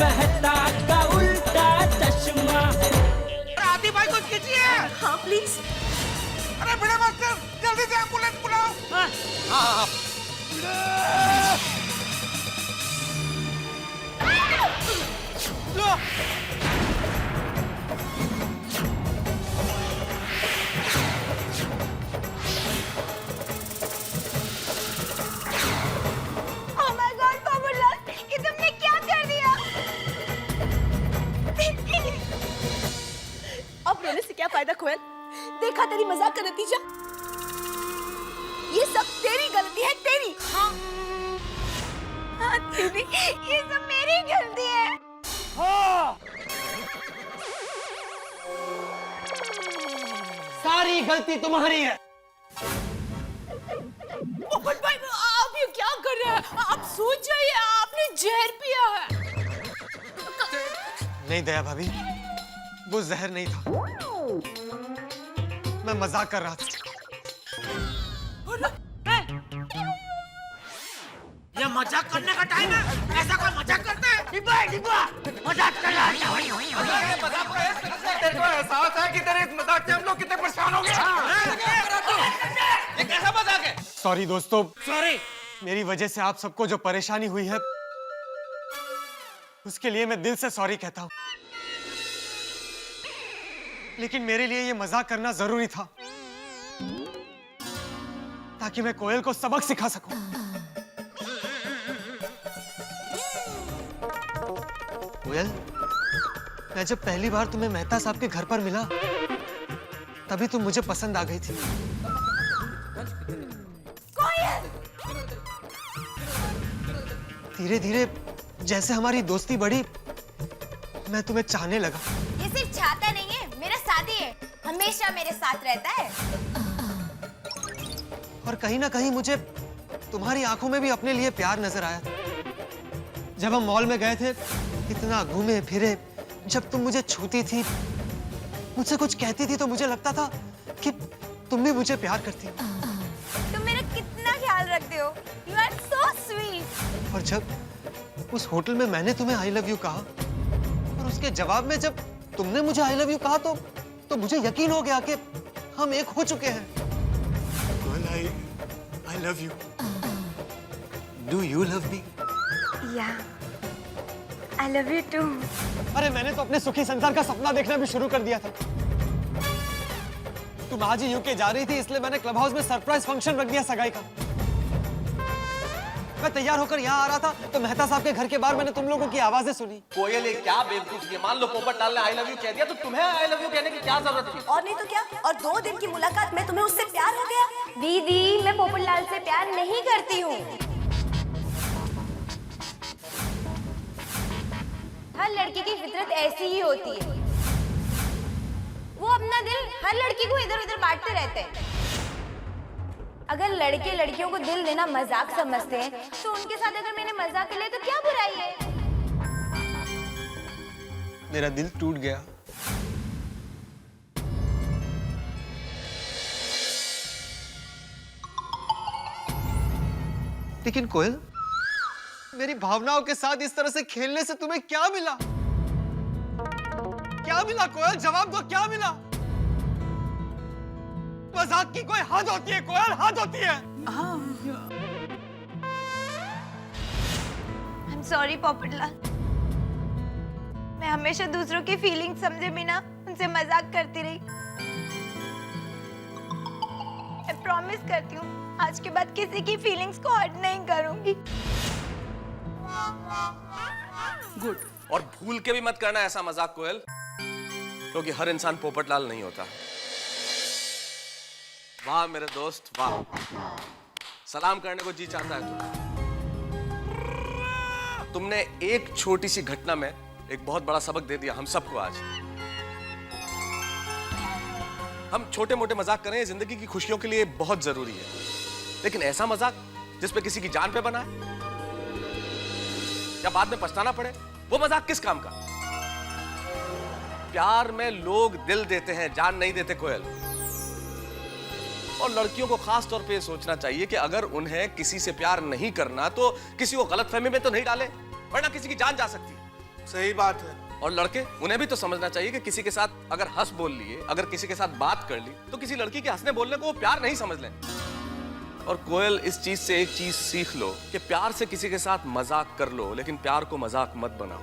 मेहता का उल्टा चश्मा। आदि भाई कुछ कीजिए। हाँ प्लीज। अरे भिड़े मास्टर जल्दी से एम्बुलेंस बुलाओ। हाँ। Oh my God, बाबूलाल, ये तुमने क्या कर दिया? अब रोने से क्या फायदा कोयल? देखा तेरी मजाक का नतीजा? ये सब तेरी गलती है, तेरी। हाँ दीदी, ये सब मेरी गलती है। हाँ। सारी गलती तुम्हारी है। पोपट भाई, आप ये क्या कर रहे हैं? आप सोच जाइए, आपने जहर पिया है। नहीं दया भाभी, वो जहर नहीं था, मैं मजाक कर रहा था। ये मजाक करने का टाइम है? ऐसा कोई मजाक करता है? डिब्बा मजाक कर रहा है। तेरे को एहसास है कि तेरे इस मजाक से हम लोग कितने परेशान हो गए? ये कैसा मजाक है? सॉरी दोस्तों, सॉरी। मेरी वजह से आप सबको जो परेशानी हुई है उसके लिए मैं दिल से सॉरी कहता हूँ, लेकिन मेरे लिए ये मजाक करना जरूरी था ताकि मैं कोयल को सबक सिखा सकूं। कोयल, मैं जब पहली बार तुम्हें मेहता साहब के घर पर मिला तभी तुम मुझे पसंद आ गई थी। धीरे धीरे जैसे हमारी दोस्ती बढ़ी मैं तुम्हें चाहने लगा। ये सिर्फ चाहता नहीं है, मेरा साथी है, हमेशा मेरे साथ रहता है। और कहीं ना कहीं मुझे तुम्हारी आंखों में भी अपने लिए प्यार नजर आया। जब हम मॉल में गए थे, इतना घूमे फिरे, जब तुम मुझे छूती थी, मुझसे कुछ कहती थी, तो मुझे लगता था कि तुम भी मुझे प्यार करती हो। तुम मेरा कितना ख्याल रखते हो। You are so sweet. और जब उस होटल में मैंने तुम्हें आई लव यू कहा और उसके जवाब में जब तुमने मुझे आई लव यू कहा तो मुझे यकीन हो गया कि हम एक हो चुके हैं। I love you. Do you love me? Yeah. I love you too. अरे मैंने तो अपने सुखी संसार का सपना देखना भी शुरू कर दिया था। तुम आज ही यूके जा रही थी, इसलिए मैंने क्लब हाउस में सरप्राइज फंक्शन रख दिया सगाई का। मैं तैयार होकर यहाँ आ रहा था तो मेहता साहब के घर के बाहर मैंने तुम लोगों की आवाजें सुनी। कोयल ये क्या बेवकूफी है? मान लो पोपट लाल ने आई लव यू कह दिया तो तुम्हें आई लव यू कहने की क्या जरूरत थी? और नहीं तो क्या? और 2 दिन की मुलाकात में तुम्हें उससे प्यार हो गया? दीदी, मैं पोपट लाल से प्यार नहीं करती हूँ। हर लड़की की फितरत ऐसी ही होती है, वो अपना दिल हर लड़की को इधर उधर बांटते रहते हैं। अगर लड़के लड़कियों को दिल देना मजाक समझते हैं तो उनके साथ अगर मैंने मजाक कर लिया तो क्या बुराई है? मेरा दिल टूट गया। लेकिन कोयल, मेरी भावनाओं के साथ इस तरह से खेलने से तुम्हें क्या मिला? क्या मिला कोयल? जवाब दो, क्या मिला? मजाक की कोई हद होती है कोयल, हद होती है। I'm sorry पोपटलाल, मैं हमेशा दूसरों की फीलिंग समझे बिना उनसे मजाक करती रही। मैं प्रॉमिस करती हूँ आज के बाद किसी की फीलिंग्स को हर्ट नहीं करूंगी। गुड। और भूल के भी मत करना ऐसा मजाक कोयल, क्योंकि हर इंसान पोपटलाल नहीं होता। वाह मेरे दोस्त वाह, सलाम करने को जी चाहता है तुमने एक छोटी सी घटना में एक बहुत बड़ा सबक दे दिया हम सबको आज। हम छोटे मोटे मजाक करें जिंदगी की खुशियों के लिए बहुत जरूरी है, लेकिन ऐसा मजाक जिस पे किसी की जान पे बना है या बाद में पछताना पड़े, वो मजाक किस काम का? प्यार में लोग दिल देते हैं, जान नहीं देते कोयल। और लड़कियों को खास तौर पे ये सोचना चाहिए कि अगर उन्हें किसी से प्यार नहीं करना तो किसी को गलतफहमी में तो नहीं डाले, वरना किसी की जान जा सकती है। सही बात है। और लड़के, उन्हें भी तो समझना चाहिए कि किसी के साथ अगर हंस बोल लिए, अगर किसी के साथ बात कर ली, तो किसी लड़की के हंसने बोलने को वो प्यार नहीं समझ लें। और कोयल, इस चीज से एक चीज सीख लो कि प्यार से किसी के साथ मजाक कर लो, लेकिन प्यार को मजाक मत बनाओ।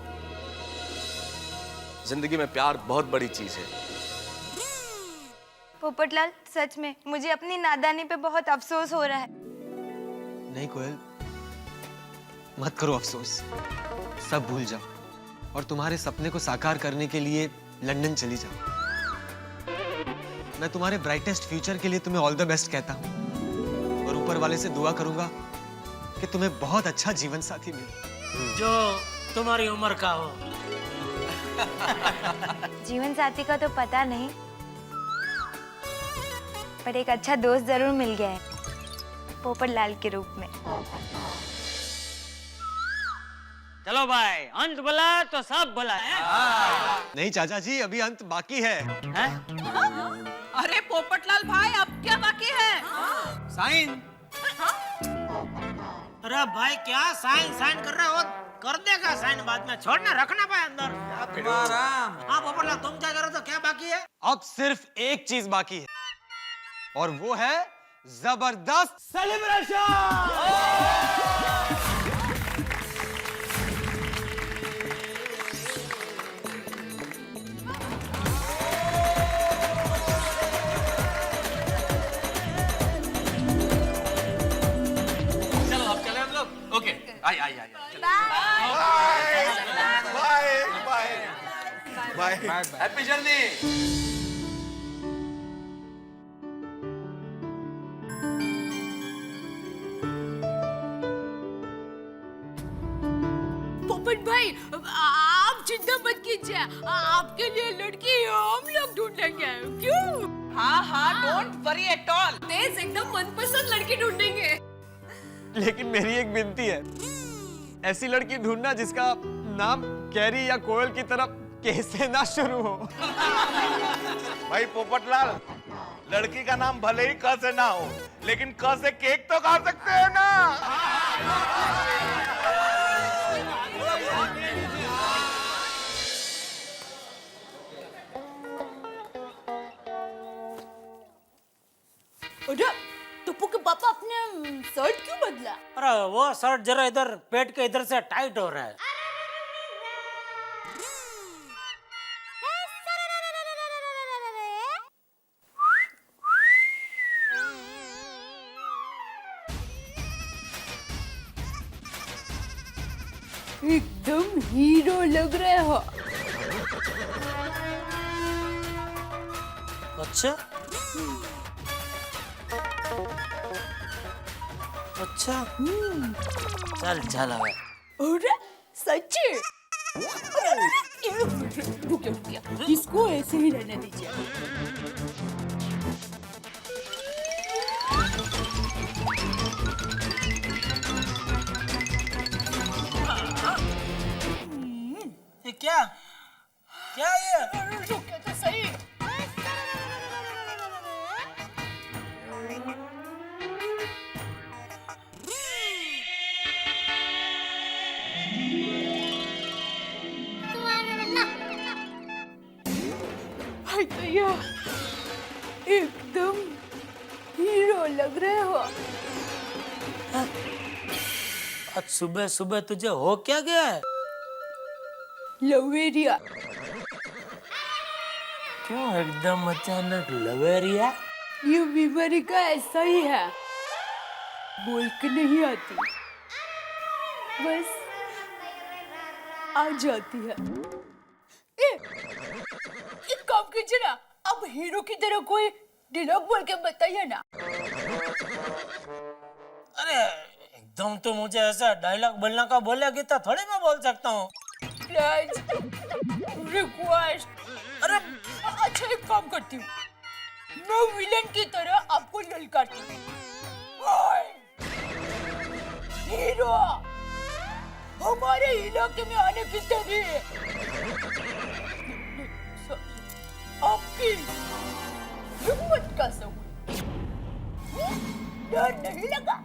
जिंदगी में प्यार बहुत बड़ी चीज है। पोपटलाल, सच में मुझे अपनी नादानी पे बहुत अफसोस हो रहा है। नहीं कोयल, मत करो अफसोस, सब भूल जाओ और तुम्हारे सपने को साकार करने के लिए लंदन चली जाओ। मैं तुम्हारे ब्राइटेस्ट फ्यूचर के लिए तुम्हें ऑल द बेस्ट कहता हूँ और ऊपर वाले से दुआ करूंगा कि तुम्हें बहुत अच्छा जीवन साथी मिले जो तुम्हारी उम्र का हो। जीवन साथी का तो पता नहीं, पर एक अच्छा दोस्त जरूर मिल गया है, पोपटलाल के रूप में। चलो भाई, अंत बोला तो सब बोला है। नहीं चाचा जी, अभी अंत बाकी है। अरे पोपटलाल भाई, अब क्या बाकी है? साइन। अरे भाई, क्या साइन साइन कर रहे हो? कर देगा साइन बाद में, छोड़ना रखना भाई अंदर। हाँ पोपटलाल, तुम क्या करो तो क्या बाकी है? अब सिर्फ एक चीज बाकी है और वो है जबरदस्त सेलिब्रेशन। ओके, आई। बाय। Happy journey. पोपट भाई, आप चिंता मत कीजिए, आपके लिए लड़की हम लोग ढूंढेंगे। क्यों? हाँ, डोंट वरी एट ऑल। तेज एकदम मनपसंद लड़की ढूंढेंगे। लेकिन मेरी एक विनती है, ऐसी लड़की ढूंढना जिसका नाम कैरी या कोयल की तरफ के से ना शुरू हो। भाई पोपटलाल, लड़की का नाम भले ही क से ना हो, लेकिन क से केक तो खा सकते हैं ना। अरे टप्पू के पापा, अपने शर्ट क्यों बदला? अरे वो शर्ट जरा इधर पेट के इधर से टाइट हो रहा है। एकदम हीरो लग रहे हो। अच्छा अच्छा, चल अब। अरे सच्ची? रुकिए, इसको ऐसे ही रहने दीजिए। ये क्या ये? रुकिए तो सही। भाई भैया, एकदम हीरो लग रहे हो। आज सुबह सुबह तुझे हो क्या गया है? लवेरिया। क्यों एकदम अचानक लवेरिया? ये बीमारी का ऐसा ही है, बोल के नहीं आती, बस आ जाती है। एक काम कीजिए ना, अब हीरो की तरह कोई डायलॉग बोल के बताइए ना। अरे एकदम तो मुझे ऐसा डायलॉग बोलने का बोलेगी तो थोड़ी मैं बोल सकता हूँ। रिक्वेस्ट। अरे अच्छा, एक काम करती हूँ, मैं विलन की तरह आपको ललकारती हूँ। हीरो, हमारे इलाके में आने की तेरी आपकी हिम्मत का सबूत। डर नहीं लगा?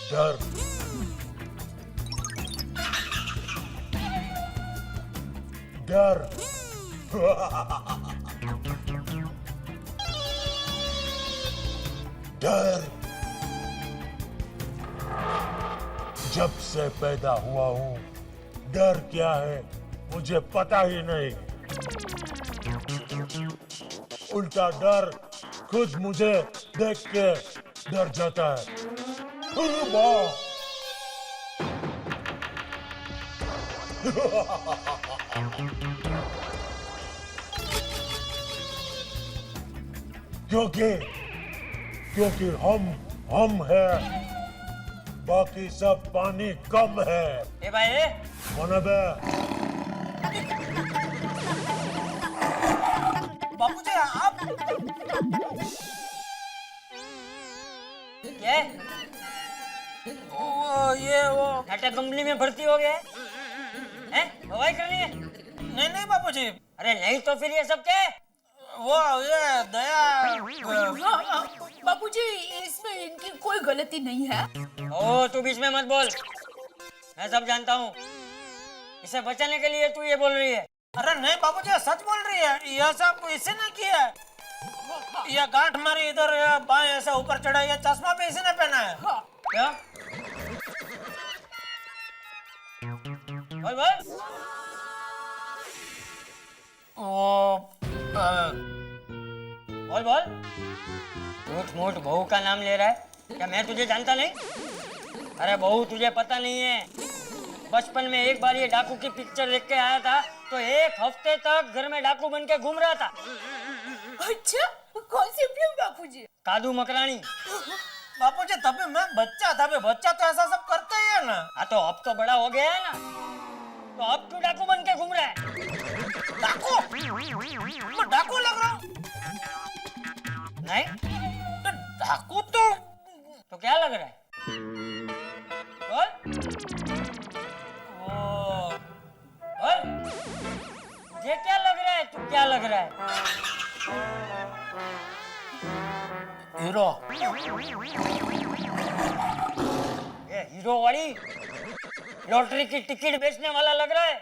डर डर डर जब से पैदा हुआ हूं डर क्या है मुझे पता ही नहीं। उल्टा डर खुद मुझे देख के डर जाता है। अरे वाह! क्योंकि हम है, बाकी सब पानी कम है। ए भाई कौन बे? बापूजी आप क्या? वो टाटा कंपनी में भर्ती हो गया है? हवाई करनी है? नहीं बापूजी, अरे नहीं तो फिर ये सब क्या है? वो ये दया बापूजी इसमें इनकी कोई गलती नहीं है। ओ तू बीच में मत बोल, मैं सब जानता हूँ। इसे बचाने के लिए तू ये बोल रही है? अरे नहीं बापूजी सच बोल रही है, यह सब इसी ने किया है। यह गांठ मारी इधर, बाएं ऐसा ऊपर चढ़ा, यह चश्मा भी इसी ने पहना है। क्या? बोल बोल। बोल बोल। झूठ मूठ बहू का नाम ले रहा है क्या? मैं तुझे जानता नहीं? अरे बहू तुझे पता नहीं है, बचपन में एक बार ये डाकू की पिक्चर देख के आया था तो एक हफ्ते तक घर में डाकू बन के घूम रहा था। अच्छा कौन सी फिल्म बापूजी? कादू मकरानी। बापूजी तभी मैं बच्चा था, बच्चा तो ऐसा सब करता ही है ना। हाँ तो अब तो बड़ा हो गया है ना, तो अब क्यों डाकू बन के घूम रहा है? डाकू? मैं डाकू लग रहा हूँ? नहीं तो डाकू तो क्या लग रहा है? बोल बोल, मुझे क्या लग रहा है, तू क्या लग रहा है? हीरो। ये हीरो वाली लॉटरी की टिकट बेचने वाला लग रहा है।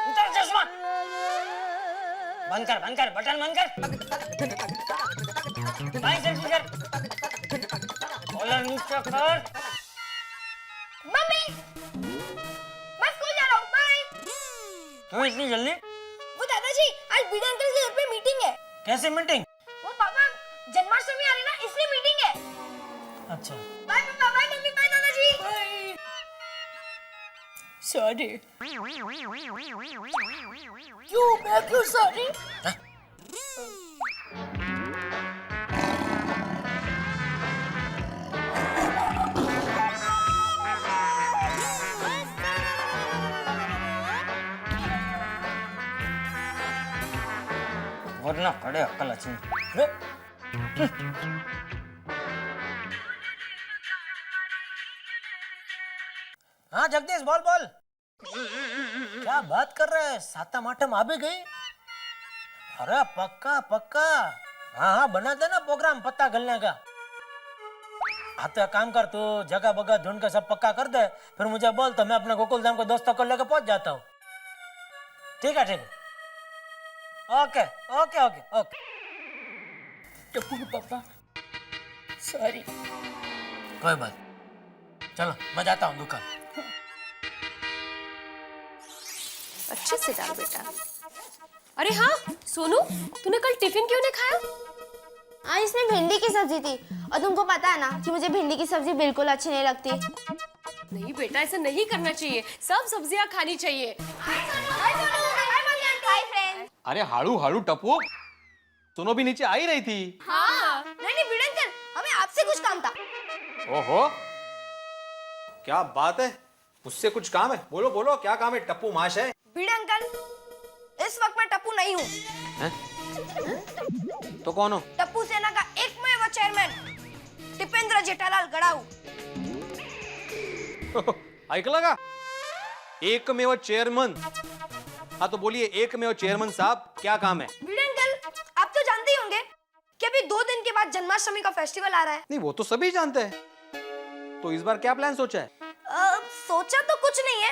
उतार चश्मा, बंद कर बटन बंद कर, बाई सेल्फी कर, कॉलर नीचे कर। मम्मी मैं स्कूल जा रहा हूँ, बाय। क्यों इतनी जल्दी? वो दादाजी आज बीडा अंकल के घर पे मीटिंग है। कैसी मीटिंग? वो पापा जन्माष्टमी आ रही ना, इसलिए मीटिंग है। अच्छा बाय पापा, बाय मम्मी, बाय दादाजी। सॉरी। क्यों मैं क्यों सॉरी? वरना खड़े अक्कल अच्छी। हाँ जगदीश बोल बोल। क्या बात कर रहे हैं, सातम आठम आ भी गई? अरे पक्का पक्का, हाँ बना देना प्रोग्राम पत्ता गलने का। हाँ तो काम कर, तू जगह बगह ढूंढ के सब पक्का कर दे, फिर मुझे बोल तो मैं अपने गोकुल धाम को दोस्तों को लेकर पहुंच जाता हूँ। ठीक है okay okay okay okay. Tappu पापा सॉरी। कोई बात, चलो मैं जाता हूँ दुकान। अच्छे से डाल बेटा। अरे हाँ सोनू, तूने कल टिफिन क्यों नहीं खाया? हाँ इसमें भिंडी की सब्जी थी, और तुमको पता है ना कि मुझे भिंडी की सब्जी बिल्कुल अच्छी नहीं लगती। नहीं बेटा, ऐसा नहीं करना चाहिए, सब सब्जियां खानी चाहिए। अरे हाड़ू हाड़ू टप्पू, सोनो भी नीचे आ ही रही थी। हाँ नहीं भिड़े अंकल, हमें आपसे कुछ काम था। ओहो, क्या बात है, मुझसे कुछ काम है? बोलो बोलो, क्या काम है? टप्पू माश है। भिड़े अंकल, इस वक्त मैं टप्पू नहीं हूँ। तो कौन हो? टप्पू सेना का एकमेव चेयरमैन टिपेंद्र जेठालाल गड़ाऊ। ऐकलं का? एकमेव चेयरमन। हाँ तो बोलिए एकमेव चेयरमन साहब, क्या काम है? भिड़े अंकल, आप तो जानते ही होंगे कि अभी 2 दिन के बाद जन्माष्टमी का फेस्टिवल आ रहा है। नहीं वो तो सभी जानते हैं, तो इस बार क्या प्लान सोचा है? सोचा तो कुछ नहीं है,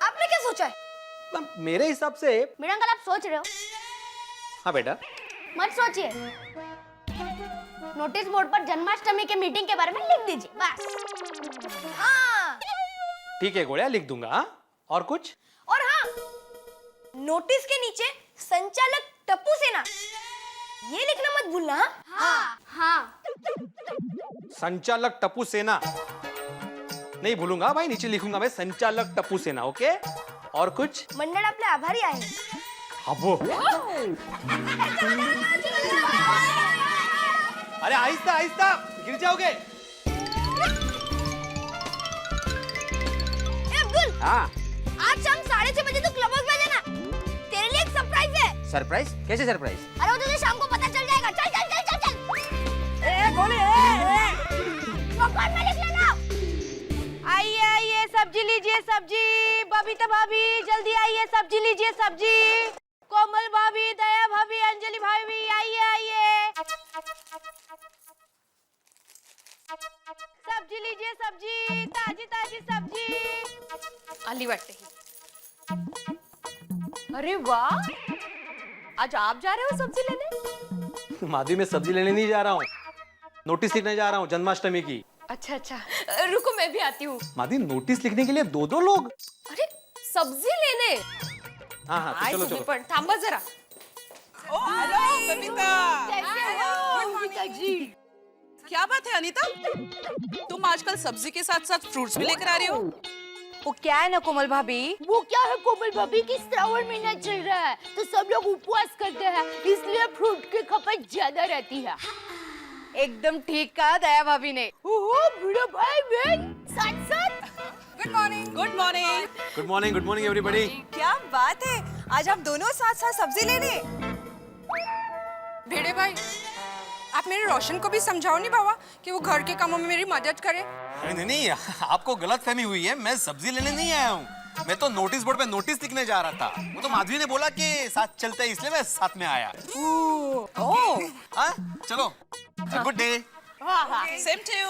आपने क्या सोचा है? मेरे हिसाब से मीरा अंकल आप सोच रहे हो? हाँ बेटा, मत सोचिए, नोटिस बोर्ड पर जन्माष्टमी के मीटिंग के बारे में लिख दीजिए बस। हाँ ठीक है गोड़िया, लिख दूंगा। हाँ? और कुछ? और हाँ, नोटिस के नीचे संचालक टप्पू सेना ये लिखना मत भूलना। हाँ हाँ संचालक टप्पू सेना नहीं भूलूंगा भाई, नीचे लिखूंगा मैं संचालक टप्पू सेना। ओके, और कुछ? मंडळ आपले आभारी आहे। अबो अरे आहिस्ता आहिस्ता, गिर जाओगे। अब्दुल, हाँ आज शाम 6:30 बजे तू क्लब हाउस में जाना, तेरे लिए एक सरप्राइज है। सरप्राइज? कैसे सरप्राइज? अरे वो तुझे शाम को पता चल जाएगा। चल चल चल चल चल। गोली पॉपकॉर्न में लिख लेना। आइए आइए, सब्जी लीजिए सब्जी। बबीता भाभी जल्दी आइए, सब्जी लीजिए सब्जी। कोमल भाभी, दया भाभी, अंजलि भाभी आइए आइए, सब्जी लीजिए सब्जी, ताजी ताजी सब्जी। आली वाटते ही। अरे वाह, आज आप जा रहे हो सब्जी लेने? माधवी, मैं सब्जी लेने नहीं जा रहा हूँ, नोटिस लिखने जा रहा हूँ जन्माष्टमी की। अच्छा अच्छा, रुको मैं भी आती हूँ। माधवी, नोटिस लिखने के लिए 2-2 लोग? अरे सब्जी लेने? हाँ हाँ, तो चलो चलो। पण थांबा जरा। हेलो बबीता। बबीता जी, क्या बात है अनीता, तुम आजकल सब्जी के साथ साथ फ्रूट्स भी लेकर आ रही हो? वो क्या है ना कोमल भाभी, वो क्या है कोमल भाभी की श्रावण महीना चल रहा है तो सब लोग उपवास करते हैं, इसलिए फ्रूट की खपत ज्यादा रहती है। एकदम ठीक कहा दया भाभी ने। ओहो बूढ़ा भाई बहन साथ साथ। Good morning. Good morning. Good morning everybody. क्या बात है, आज आप दोनों साथ साथ सब्जी लेने? भेड़े भाई, आप मेरे रोशन को भी समझाओ नहीं बाबा कि वो घर के कामों में मेरी मदद करे। नहीं नहीं, आपको गलतफहमी हुई है, मैं सब्जी लेने नहीं आया हूँ, मैं तो नोटिस बोर्ड पे नोटिस लिखने जा रहा था। वो तो माधवी ने बोला कि साथ चलते हैं, इसलिए मैं साथ में आया। ओह, हाँ चलो, good day. Same to you.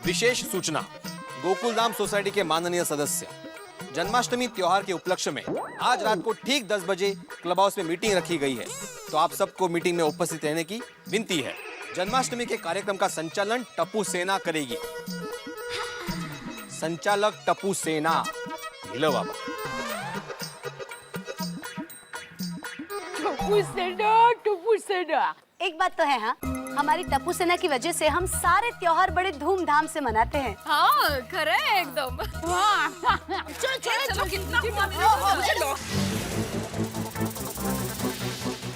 विशेष सूचना, गोकुलधाम सोसाइटी के माननीय सदस्य, जन्माष्टमी त्योहार के उपलक्ष्य में आज रात को ठीक 10 बजे क्लब हाउस में मीटिंग रखी गई है, तो आप सबको मीटिंग में उपस्थित रहने की विनती है। जन्माष्टमी के कार्यक्रम का संचालन टप्पू सेना करेगी। संचालक टप्पू सेना। लो बाबा। टप्पू सेना। एक बात तो है, हाँ, हमारी टप्पू सेना की वजह से हम सारे त्योहार बड़े धूमधाम से मनाते हैं। हाँ खरं है एकदम। चलो चलो चलो, कितना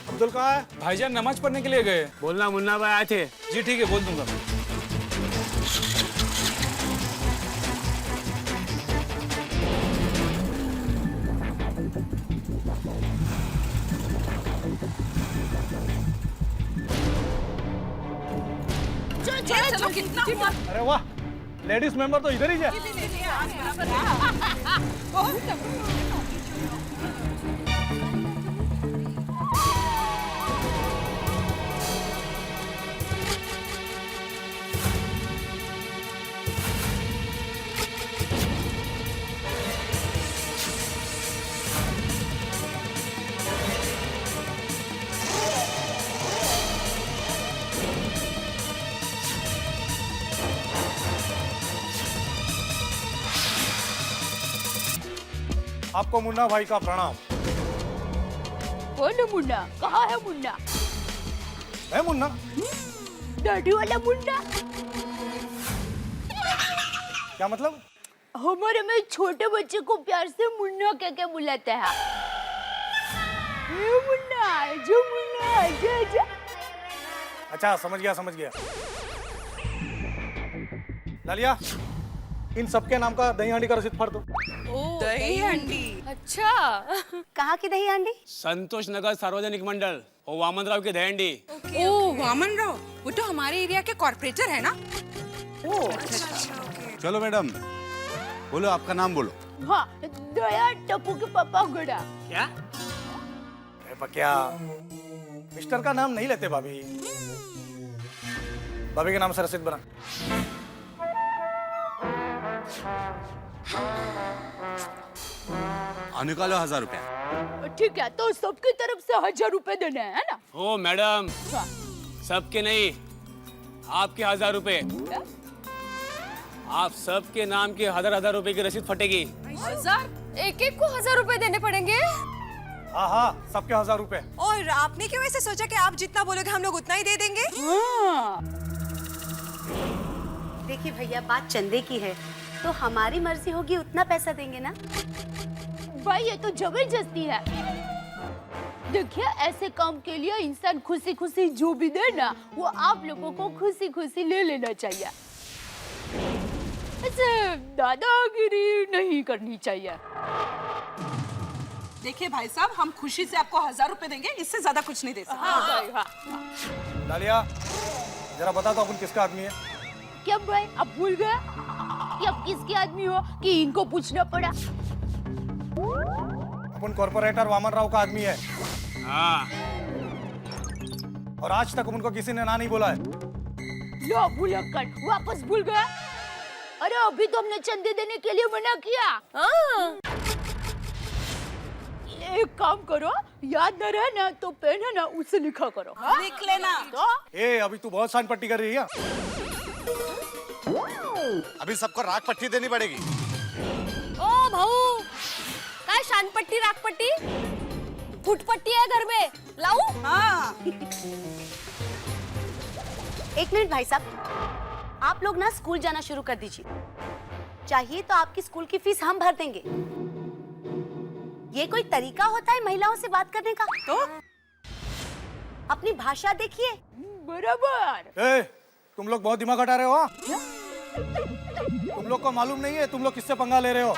अब्दुल कहाँ है? भाईजान नमाज पढ़ने के लिए गए। बोलना मुन्ना भाई आए थे। जी ठीक है, बोल दूंगा। चलो कितना हुआ? अरे वाह, लेडीज मेंबर तो इधर ही है। आपको मुन्ना भाई का प्रणाम। कौन है मुन्ना? कहाँ है मुन्ना? है मुन्ना? दाढ़ी वाला मुन्ना? क्या मतलब? हमारे में छोटे बच्चे को प्यार से मुन्ना कह के बुलाते हैं। ये मुन्ना, जो मुन्ना, जो। अच्छा समझ गया। लालिया, इन सबके नाम का दही हांडी का रसीद फाड़ दो। दही हंडी। अच्छा। कहाँ की दही हांडी? संतोष नगर सार्वजनिक मंडल और वामन राव की दही हांडी। ओ वामन राव, वो तो हमारे एरिया के कॉर्पोरेटर है ना? चलो मैडम, बोलो आपका नाम बोलो। हाँ, दया टप्पू के पापा गुड़ा। क्या? क्या मिस्टर का नाम नहीं लेते भाभी। भाभी के नाम से रसीद बना। निकालो 1000 रुपया। ठीक है, तो सबकी तरफ से 1000 रुपए देने हैं ना? ओ मैडम, सबके नहीं, आपके 1000 रुपए। आप सबके नाम के 1000 रुपए की रसीद फटेगी। 1000? एक एक को 1000 रुपए देने पड़ेंगे? हाँ हाँ, सबके 1000 रुपए। और आपने क्यों ऐसे सोचा कि आप जितना बोलोगे हम लोग उतना ही दे देंगे? देखिए भैया, बात चंदे की है तो हमारी मर्जी होगी उतना पैसा देंगे ना। भाई ये तो जबरदस्ती है। देखिए, ऐसे काम के लिए इंसान खुशी खुशी जो भी दे ना, वो आप लोगों को खुशी खुशी ले लेना चाहिए। ऐसे दादागिरी नहीं करनी चाहिए। देखिए भाई साहब, हम खुशी से आपको 1000 रुपए देंगे, इससे ज्यादा कुछ नहीं दे सकते। हाँ। डालिया, जरा बता दो अपन किसका आदमी है? क्या भाई, आप भूल गए कि आप किसके आदमी हो कि इनको पूछना पड़ा? अपन कॉर्पोरेटर वामन राव का आदमी है। हाँ। और आज तक उनको किसी ने ना नहीं बोला है। लो भुलक्कड़, वापस भूल गए? अरे अभी तो हमने चंदे देने के लिए मना किया। हाँ। एक काम करो, याद न रहे ना तो पेन है ना उससे लिखा करो। लिख लेना। ए, अभी तू बहुत शान पट्टी कर रही है। अभी सबको राग पट्टी देनी पड़ेगी। ओ भाऊ, काय शानपट्टी रागपट्टी? फुटपट्टी है घर में, लाऊं? हाँ। एक मिनट भाई साहब, आप लोग ना स्कूल जाना शुरू कर दीजिए। चाहिए तो आपकी स्कूल की फीस हम भर देंगे। ये कोई तरीका होता है महिलाओं से बात करने का? तो अपनी भाषा देखिए। बराबर। ए, तुम लोग बहुत दिमाग हटा रहे हो। हाँ? तुम लोग को मालूम नहीं है तुम लोग किससे पंगा ले रहे हो?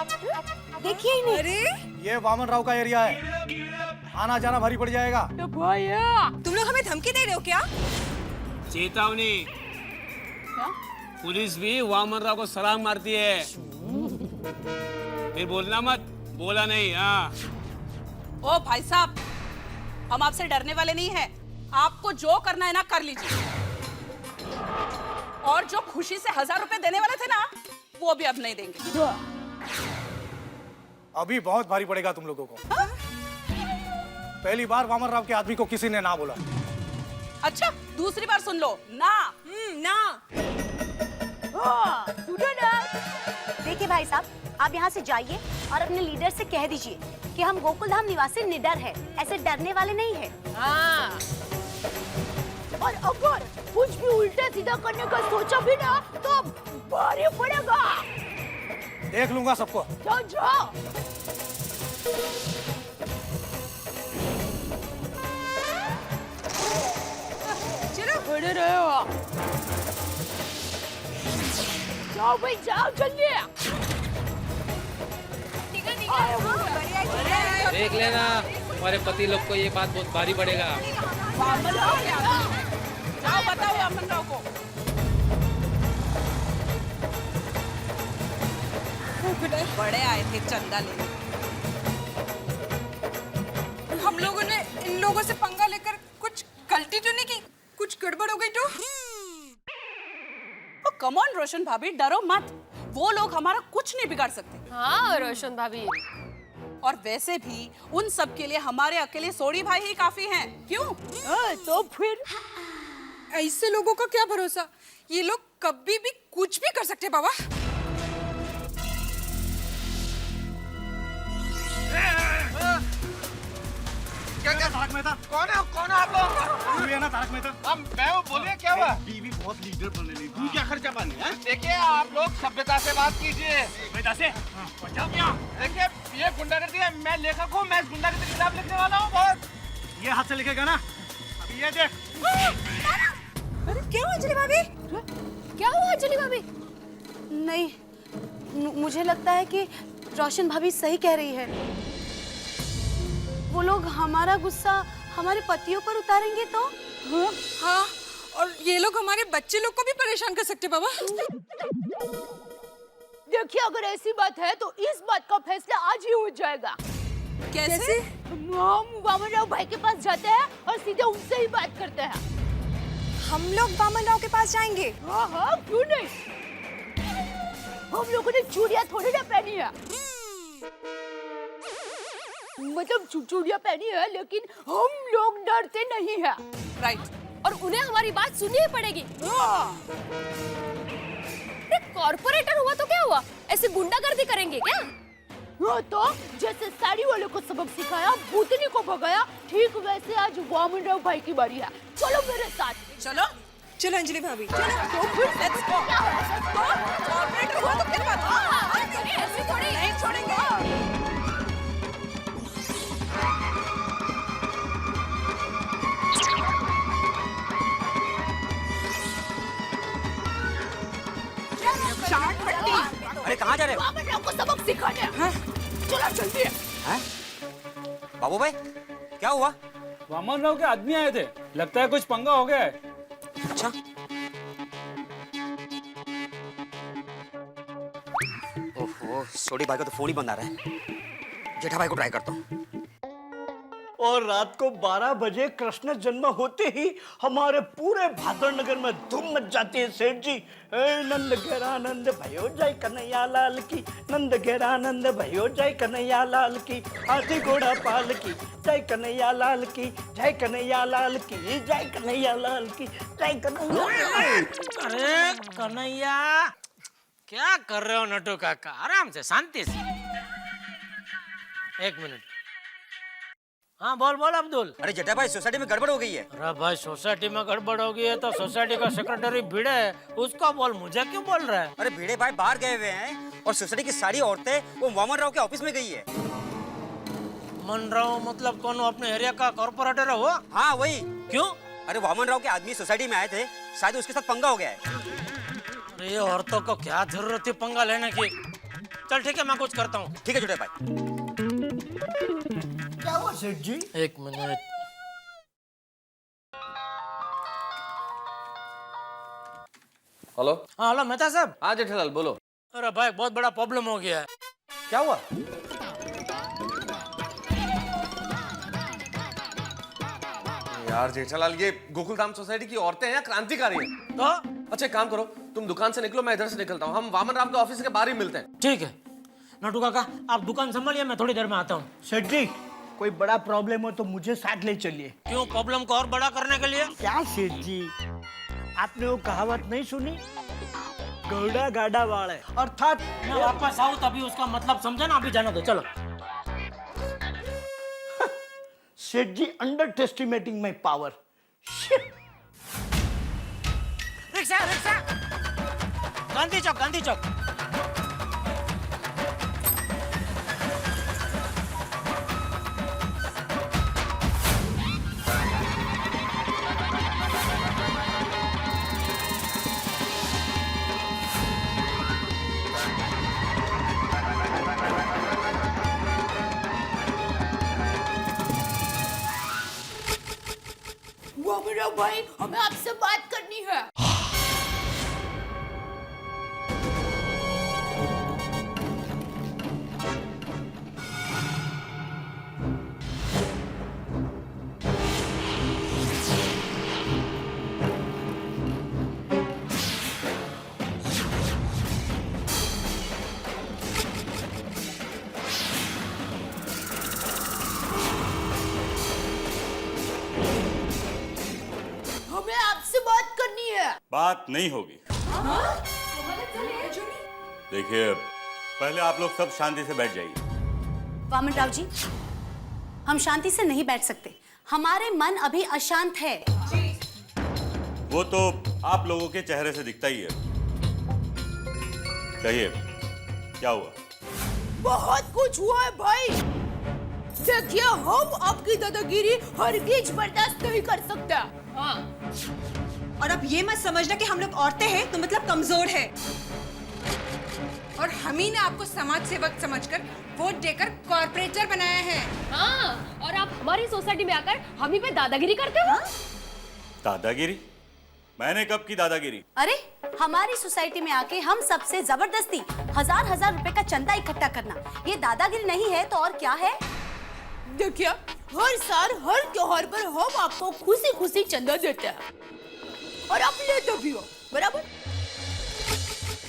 देखिए ही नहीं। अरे ये वामन राव का एरिया है, आना जाना भारी पड़ जाएगा। तो भैया, तुम लोग हमें धमकी दे रहे हो क्या? चेतावनी, पुलिस भी वामन राव को सलाम मारती है। फिर बोलना मत, बोला नहीं। हाँ। ओ भाई साहब, हम आपसे डरने वाले नहीं हैं। आपको जो करना है ना कर लीजिए। और जो खुशी से 1000 रुपए देने वाले थे ना, वो भी अब नहीं देंगे। अभी बहुत भारी पड़ेगा तुम लोगों को। पहली बार वामन राव के आदमी को किसी ने ना बोला। अच्छा, दूसरी बार सुन लो ना। ना। सुनो ना। देखिए भाई साहब, आप यहाँ से जाइए और अपने लीडर से कह दीजिए कि हम गोकुलधाम निवासी निडर हैं, ऐसे डरने वाले नहीं हैं। हाँ। और अगर कुछ भी उल्टा सीधा करने का सोचा भी ना तो भारी पड़ेगा। देख लूंगा सबको। जाओ जाओ। चलो बड़े रहे हो। जाओ भाई जाओ, जल्दी। देख लेना, हमारे पति लोग को ये बात बहुत भारी पड़ेगा। जाओ बताओ वामन राव को। बड़े आए थे चंदा लेने। हम लोगों ने इन लोगों से पंगा लेकर कुछ गलती तो नहीं की? कुछ गड़बड़ हो गई तो? कम ऑन रोशन भाभी, डरो मत। वो लोग हमारा कुछ नहीं बिगाड़ सकते। हाँ रोशन भाभी। और वैसे भी उन सब के लिए हमारे अकेले सोडी भाई ही काफी हैं। क्यों? तो फिर ऐसे लोगों का क्या भरोसा? ये लोग कभी भी कुछ भी कर सकते हैं बाबा। क्या तारक मेहता? कौन है आप लोग? है ना तारक मेहता? हम मैं वो बोलिए क्या हुआ? बीवी बहुत लीडर बनने लगी, तू क्या खर्चा पानी है? देखिए आप लोग सभ्यता से बात कीजिए। सभ्यता से? बचाओ क्या? देखिए ये गुंडागर्दी है, मैं लेखक हूँ, मैं गुंडागर्दी की किताब लिखने वाला हूँ बहुत। ये हाथ से लिखेगा ना? अभी ये देख। अरे क्या हुआ अंजलि भाभी? क्या हुआ अंजलि भाभी? नहीं, मुझे लगता है कि रोशन भाभी सही कह रही है। वो लोग हमारा गुस्सा हमारे पतियों पर उतारेंगे तो हाँ, और ये लोग हमारे बच्चे लोग को भी परेशान कर सकते बाबा। देखिए, अगर ऐसी बात है तो इस बात का फैसला आज ही हो जाएगा। कैसे? हम वामन राव भाई के पास जाते हैं और सीधे उनसे ही बात करते हैं। हम लोग वामन राव के पास जाएंगे? हाँ हाँ, क्यों नहीं। हम लोगों ने चूड़ियां थोड़ी ना पहनी है, मतलब चूड़ियां पहनी है, लेकिन हम लोग डरते नहीं है। राइट, और उन्हें हमारी बात सुननी ही पड़ेगी। कॉर्पोरेटर हुआ तो क्या हुआ, ऐसे गुंडागर्दी करेंगे क्या? हाँ, तो जैसे साड़ी वाले को सबक सिखाया, भूतनी को भगाया, ठीक वैसे आज वामन राव भाई की बारी है। चलो मेरे साथ। चलो चलो अंजलि भाभी, चलो तो फिर लेट्स गो। कॉर्पोरेटर हुआ तो क्या बात? ऐसे थोड़ी नहीं छोड़ेंगे। अरे कहाँ जा रहे हो? वामन राव को सबक सिखाने। चलो जल्दी। बाबू भाई क्या हुआ? वामन राव के आदमी आए थे, लगता है कुछ पंगा हो गया है। अच्छा, ओहो, सोडी भाई का तो फोन ही बंद आ रहा है। जेठा भाई को ट्राई करता हूँ। और रात को 12 बजे कृष्ण जन्म होते ही हमारे पूरे भादर नगर में धूम मच जाती है सेठ जी। नंद घेरानंद भयो जय कन्हैया लाल की, नंद घेरानंद भयो जय कन्हैया लाल की, हाथी घोड़ा पाल की जय कन्हैया लाल की, जय कन्हैया लाल की, जय कन्हैया लाल की, जय कन्हैया। अरे कन्हैया, क्या कर रहे हो नटू काका? आराम से, शांति से। एक मिनट। हाँ, बोल बोल अब्दुल। अरे जेठा भाई, सोसाइटी में गड़बड़ हो गई है। अरे भाई, सोसाइटी में गड़बड़ हो गई है तो सोसाइटी का सेक्रेटरी भिड़े है, उसको बोल, मुझे क्यों बोल रहा है? अरे भिड़े भाई बाहर गए हुए हैं और सोसाइटी की सारी औरतें वो वामन राव के ऑफिस में गई है। मन राव मतलब कौन? अपने एरिया का कॉर्पोरेटर है वो? हाँ वही। क्यों? अरे वामन राव के आदमी सोसाइटी में आए थे, शायद उसके साथ पंगा हो गया है। अरे औरतों को क्या जरूरत थी पंगा लेने की? चल ठीक है, मैं कुछ करता हूँ। ठीक है छोटे भाई। क्या हुआ सेठ जी? एक मिनट। हेलो। हाँ हेलो, मेहता साहब। हाँ जेठालाल बोलो। अरे भाई, बहुत बड़ा प्रॉब्लम हो गया है। क्या हुआ? यार जेठालाल, ये गोकुलधाम सोसाइटी की औरतें हैं या क्रांतिकारी हैं? तो अच्छा एक काम करो, तुम दुकान से निकलो, मैं इधर से निकलता हूँ, हम वामन राव के ऑफिस के बाहर ही मिलते हैं। ठीक है नटू काका, आप दुकान संभालिए, मैं थोड़ी देर में आता हूँ। सेठ जी, कोई बड़ा प्रॉब्लम हो तो मुझे साथ ले चलिए। क्यों, प्रॉब्लम को और बड़ा करने के लिए? क्या सेठ जी, आपने वो कहावत नहीं सुनी? घोड़ा गाड़ा वाला है, अर्थात मैं वापस आऊँ तभी उसका मतलब समझा ना। अभी जाना दो, चलो। सेठ जी अंडर टेस्टिमेटिंग माई पावर। रिक्शा रिक्शा, गांधी चौक, गांधी चौक। वामन राव भाई, हमें आपसे बात करनी है। हमें आपसे बात करनी है। बात नहीं होगी। देखिए, पहले आप लोग सब शांति से बैठ जाइए। वामन राव जी, हम शांति से नहीं बैठ सकते, हमारे मन अभी अशांत है। वो तो आप लोगों के चेहरे से दिखता ही है। कहिए, क्या हुआ? बहुत कुछ हुआ है भाई। देखिए, हम आपकी दादागिरी हरगिज बर्दाश्त नहीं कर सकते। हाँ। और अब ये मत समझना कि हम लोग औरतें हैं तो मतलब कमजोर है। और हम ही ने आपको समाज सेवक समझकर वोट देकर कॉर्पोरेटर बनाया है। हाँ, और आप हमारी सोसाइटी में आकर हम ही पे दादागिरी करते हो। दादागिरी? मैंने कब की दादागिरी? अरे हमारी सोसाइटी में आके हम सबसे जबरदस्ती हजार रुपए का चंदा इकट्ठा करना, ये दादागिरी नहीं है तो और क्या है? देखिए, हर साल हर त्योहार पर हम आपको खुशी खुशी चंदा देते हैं और आप लेते भी हो, बराबर?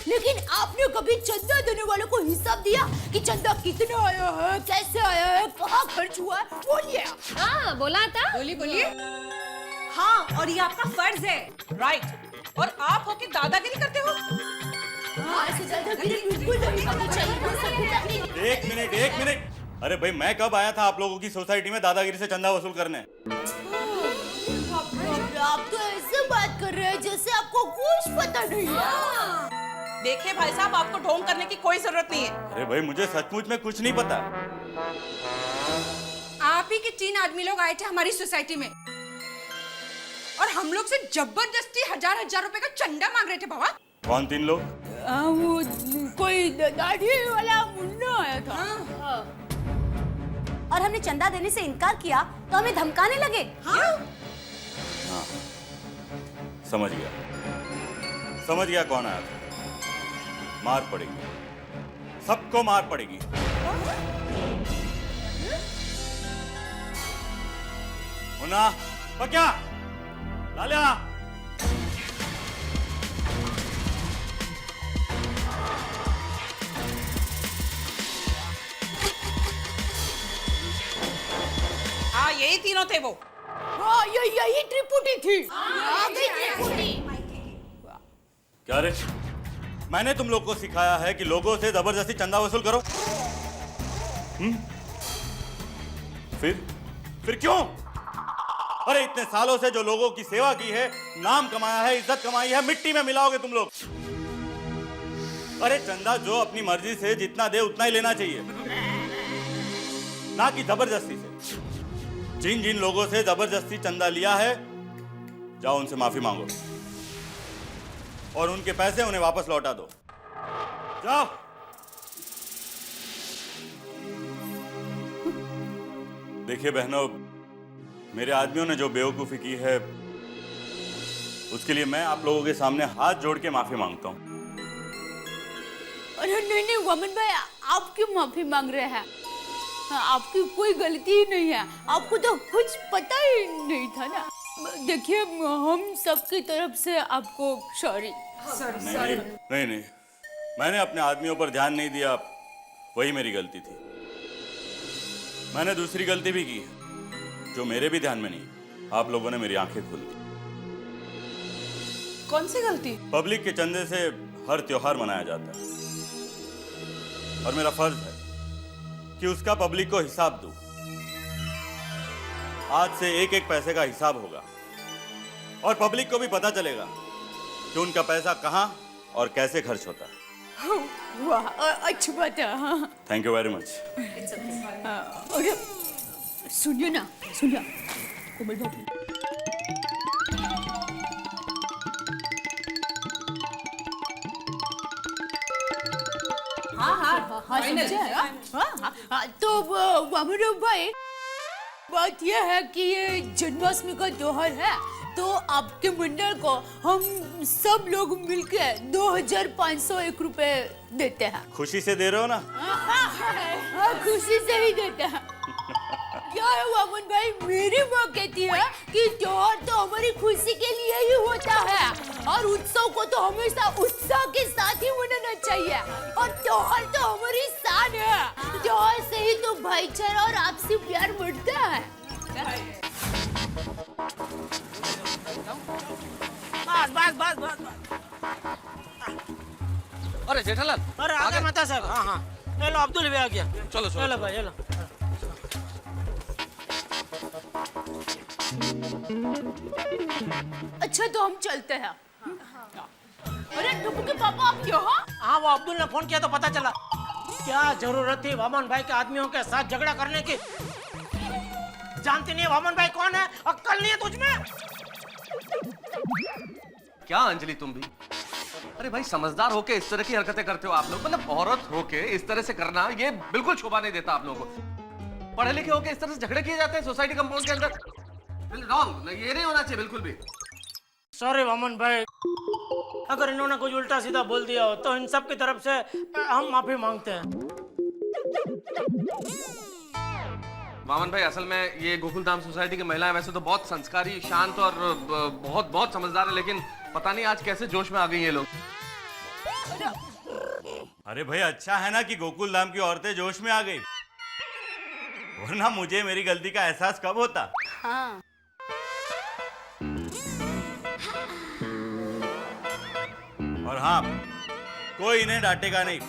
लेकिन आपने कभी चंदा देने वालों को हिसाब दिया कि चंदा कितना आया है, कैसे आया है, कहाँ खर्च हुआ है? बोलिए। हाँ, बोला था। बोलिए। हाँ, और ये आपका फर्ज है, राइट? और आप होके दादागिरी करते हो? ऐसे दादागिरी बिल्कुल नहीं करनी चाहिए। एक मिनट। अरे भाई, मैं कब आया था आप लोगों की सोसाइटी में दादागिरी से चंदा वसूल करने? आप तो ऐसे बात कर रहे हैं जैसे आपको कुछ पता नहीं है। देखिए भाई साहब, आपको ढोंग करने की कोई जरूरत नहीं है। अरे भाई, मुझे सचमुच में कुछ नहीं पता। आप ही के 3 आदमी लोग आए थे हमारी सोसाइटी में और हम लोग से जबरदस्ती हजार रुपए का चंदा मांग रहे थे। बाबा, कौन 3 लोग? वो कोई दाढ़ी वाला मुन्ना आया था। हाँ। और हमने चंदा देने से इनकार किया तो हमें धमकाने लगे। हाँ, समझ गया कौन आया था। मार पड़ेगी, सबको मार पड़ेगी। मुन्ना, पक्या, लालिया। हाँ, यही तीनों थे वो। हाँ, यही त्रिपुटी थी। त्रिपुटी। क्या रे? मैंने तुम लोग को सिखाया है कि लोगों से जबरदस्ती चंदा वसूल करो? फिर क्यों? अरे इतने सालों से जो लोगों की सेवा की है, नाम कमाया है, इज्जत कमाई है, मिट्टी में मिलाओगे तुम लोग? अरे चंदा जो अपनी मर्जी से जितना दे उतना ही लेना चाहिए, ना कि जबरदस्ती से। जिन जिन लोगों से जबरदस्ती चंदा लिया है, जाओ उनसे माफी मांगो और उनके पैसे उन्हें वापस लौटा दो। जाओ। देखिए बहनों, मेरे आदमियों ने जो बेवकूफी की है उसके लिए मैं आप लोगों के सामने हाथ जोड़ के माफी मांगता हूँ। अरे नहीं, वमन भाई, आप क्यों माफी मांग रहे हैं? आपकी कोई गलती ही नहीं है, आपको तो कुछ पता ही नहीं था ना। देखिए, हम सबकी तरफ से आपको सॉरी। नहीं, मैंने अपने आदमियों पर ध्यान नहीं दिया, वही मेरी गलती थी। मैंने दूसरी गलती भी की जो मेरे भी ध्यान में नहीं। आप लोगों ने मेरी आंखें खोल दी। कौन सी गलती? पब्लिक के चंदे से हर त्योहार मनाया जाता है और मेरा फर्ज है कि उसका पब्लिक को हिसाब दूं। आज से एक एक पैसे का हिसाब होगा और पब्लिक को भी पता चलेगा कि उनका पैसा कहां और कैसे खर्च होता है। वाह, अच्छी बात है। हाँ। Thank you very much. अरे सुनिए, कोमल भाभी, हाँ, तो वामन भाई, बात यह है कि ये जन्माष्टमी का त्योहार है, तो आपके मंडल को हम सब लोग मिलकर 2501 रुपए देते हैं। खुशी से दे रहे हो ना? हाँ, खुशी से ही देते हैं। क्या है वामन भाई, मेरी माँ कहती है कि त्योहार तो हमारी खुशी के लिए ही होता है और उत्सव को तो हमेशा उत्साह के साथ ही मनाना चाहिए और त्योहार तो हमारी शान है। त्योहार से ही तो भाईचारा और आपसी प्यार बढ़ता है। बस। अरे जेठालाल, अरे आ गए मेहता साहब। हाँ, ले लो, अब्दुल भी आ गया। चलो चलो भाई, चलो। अच्छा, तो हम चलते हैं। अरे टुकू के पापा, आप क्यों? हाँ, वो अब्दुल ने फोन किया तो पता चला। क्या जरूरत थी वामन भाई के आदमियों के साथ झगड़ा करने की? जानती नहीं है वामन भाई कौन है? अक्ल नहीं है तुझमें? क्या अंजलि, तुम भी अरे भाई समझदार होके इस तरह की हरकतें करते हो आप लोग, मतलब औरत होके इस तरह से करना ये बिल्कुल शोभा नहीं देता आप लोगों को। पढ़े लिखे होके इस तरह से झगड़े किए जाते हैं सोसाइटी कंपाउंड के अंदर, रॉन्ग, ये नहीं होना चाहिए बिल्कुल भी। सॉरी वामन भाई, अगर इन्होंने कुछ उल्टा सीधा बोल दिया हो तो इन सब की तरफ से हम माफी मांगते हैं। वामन भाई असल में ये गोकुलधाम सोसाइटी की महिलाएं वैसे तो बहुत संस्कारी, शांत और बहुत बहुत समझदार है, लेकिन पता नहीं आज कैसे जोश में आ गई ये लोग। अरे भाई अच्छा है ना कि गोकुल धाम की औरतें जोश में आ गई, वरना मुझे मेरी गलती का एहसास कब होता। हाँ। और हाँ, कोई इन्हें डांटेगा नहीं,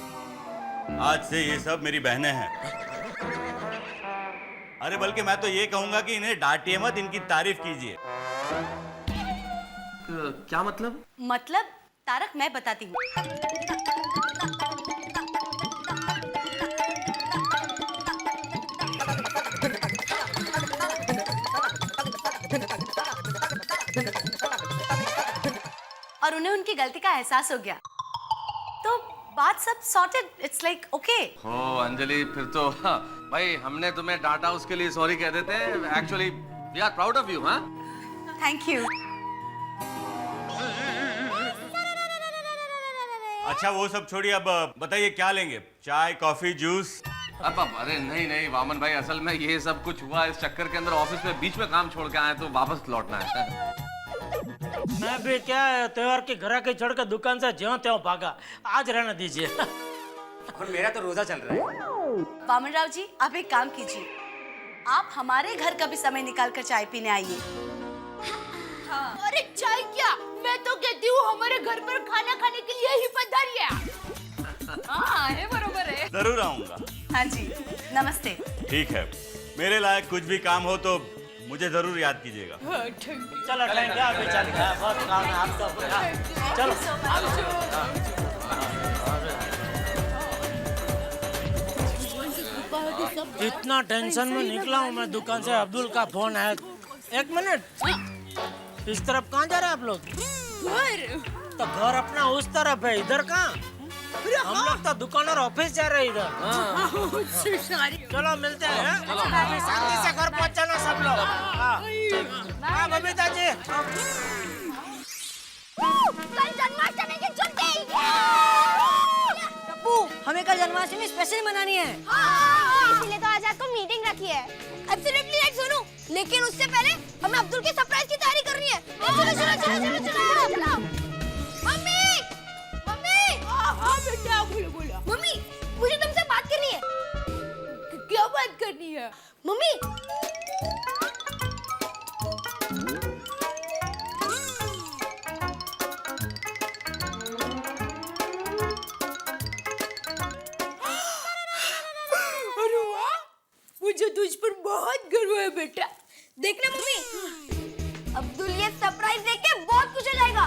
आज से ये सब मेरी बहनें हैं। अरे बल्कि मैं तो ये कहूंगा कि इन्हें डांटिए मत, इनकी तारीफ कीजिए। क्या मतलब? मतलब तारक मैं बताती हूँ। और उन्हें उनकी गलती का एहसास हो गया, तो बात सब सॉर्टेड, इट्स लाइक ओके। हो अंजलि, फिर तो भाई हमने तुम्हें डांटा उसके लिए सॉरी कह देते हैं। Actually we are proud of you. हाँ, थैंक यू। अच्छा वो सब छोड़िए, अब बताइए क्या लेंगे, चाय, कॉफी, जूस? अब अरे नहीं नहीं वामन भाई, असल में ये सब कुछ हुआ इस चक्कर के अंदर, ऑफिस में बीच में काम छोड़ के आए तो वापस लौटना है। मैं भी क्या है, त्योहार की घरा की चढ़ के दुकान से ज्यों त्यों भागा, आज रहने दीजिए। और मेरा तो रोजा चल रहा है। वामन राव जी, आप एक काम कीजिए, आप हमारे घर का भी समय निकाल कर चाय पीने आइए। हाँ। अरे चाय क्या, मैं तो कहती हूँ हमारे घर पर खाना खाने के लिए ही पधारिए। हाँ है, बरोबर है। जरूर आऊंगा। हाँ जी, नमस्ते। ठीक है, मेरे लायक कुछ भी काम हो तो मुझे जरूर याद कीजिएगा। चलो टाइम क्या अभी चल गया, बहुत काम है आप तो। चलो इतना टेंशन में निकला हूँ मैं दुकान से, अब्दुल का फोन आया। एक मिनट, इस तरफ कहाँ जा रहे हैं आप लोग? घर। तो घर अपना उस तरफ है, इधर कहाँ? हम लोग तो दुकान और ऑफिस जा रहे हैं इधर। चलो मिलते हैं। शांति से घर पहुंच जाना सब लोग। हाँ बबीता जी। कल जन्माष्टमी की छुट्टी। पप्पू, हमें कल जन्माष्टमी स्पेशल मनानी है। इसीलिए तो आज आपको मीटिंग रखी है। एब्सोल्युटली राइट सोनू, लेकिन उससे पहले हमें अब्दुल के सरप्राइज की तैयारी करनी है। चलो। मम्मी, हाँ बेटा, बोलो। मम्मी, मुझे तुमसे बात करनी है। क्या बात करनी है? मम्मी, अरे वाह, मुझे तुझ पर बहुत गर्व है बेटा। देखना मम्मी, अब्दुल ये सरप्राइज देख के बहुत खुश हो जाएगा।